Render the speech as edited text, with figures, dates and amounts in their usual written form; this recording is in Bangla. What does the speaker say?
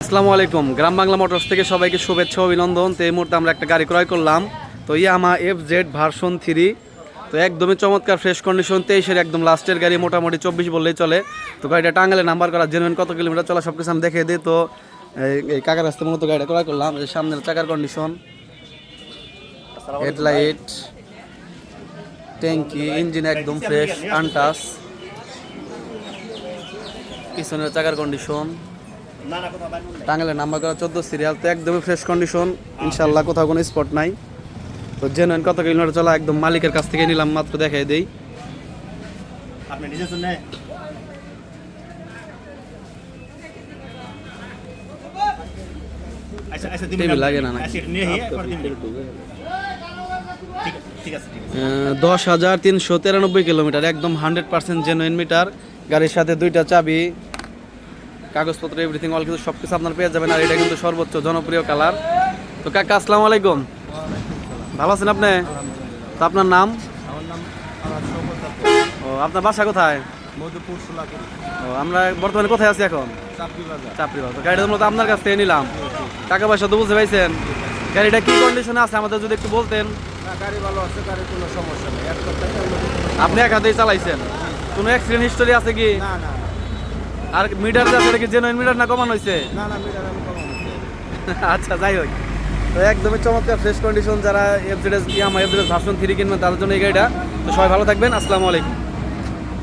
আসসালামু আলাইকুম। গ্রাম বাংলা মোটরস থেকে সবাইকে শুভেচ্ছা অভিনন্দন। তো এই মুহূর্তে আমরা একটা গাড়ি ক্রয় করলাম, তো ইয়ামাহা FZ ভার্সন 3। তো একদমই চমৎকার ফ্রেশ কন্ডিশন, 23-এর একদম লাস্টের গাড়ি, মোটামুটি 24 বললেই চলে। তো গাড়িটা টাঙ্গালে নাম্বার করা, জেনুইন কত কিলোমিটার চলা সব কিছু আমি দেখিয়ে দিই। তো এই কাকার রাস্তায় মূলত গাড়িটা ক্রয় করলাম। এই সামনের চাকার কন্ডিশন, হেডলাইট, ট্যাঙ্কি, ইঞ্জিন একদম ফ্রেশ আনটাস, পিছনের চাকার কন্ডিশন, টাঙ্গাইলের নাম্বার করা 14 সিরিয়াল। তো একদমই ফ্রেশ কন্ডিশন, ইনশাল্লাহ কোথাও কোনো স্পট নাই। তো জেনুইন কত কিলোমিটার চলা একদম মালিকের কাছ থেকে নিলাম, মাত্র দেখাই দেই। আপনি নিজের জন্য টিভি লাগে না, 10,393 কিলোমিটার, একদম 100% জেনুইন মিটার। গাড়ির সাথে 2টা চাবি, কাগজপত্র, এভরিথিং অল কিছু সব কিছু আপনার পেয়ে যাবেন। আর এটা কিন্তু সর্বোচ্চ জনপ্রিয় কালার। তো কাকা আসসালামু আলাইকুম, ভালো আছেন আপনি? তো আপনার নাম? ও, আপনার বাসা কোথায়? মধুপুর সোলাপুর। ও, আমরা বর্তমানে কোথায় আছি এখন? চাপড়ি বাজার। গাড়িটা মূলত আপনার কাছ থেকে নিলাম, টাকা পয়সা তো বুঝতে পাইছেন। গাড়িটা কি কন্ডিশনে আছে আমাদের যদি একটু বলতেন। গাড়ি ভালো আছে, গাড়ির কোনো সমস্যা নেই। আপনি এক হাতেই চালাইছেন, কোনো অ্যাক্সিডেন্ট হিস্টোরি আছে কি? না না আর মিটার আছে কি জেনুইন মিটার না কমানো হয়েছে? না না, মিটার আমি কমানো। আচ্ছা, যাই হোক, তো একদমই চমৎকার ফ্রেশ কন্ডিশন। যারা FZ ভার্সন 3 কিনবেন তাদের জন্য এই গাড়িটা। তো সবাই ভালো থাকবেন, আসসালামু আলাইকুম।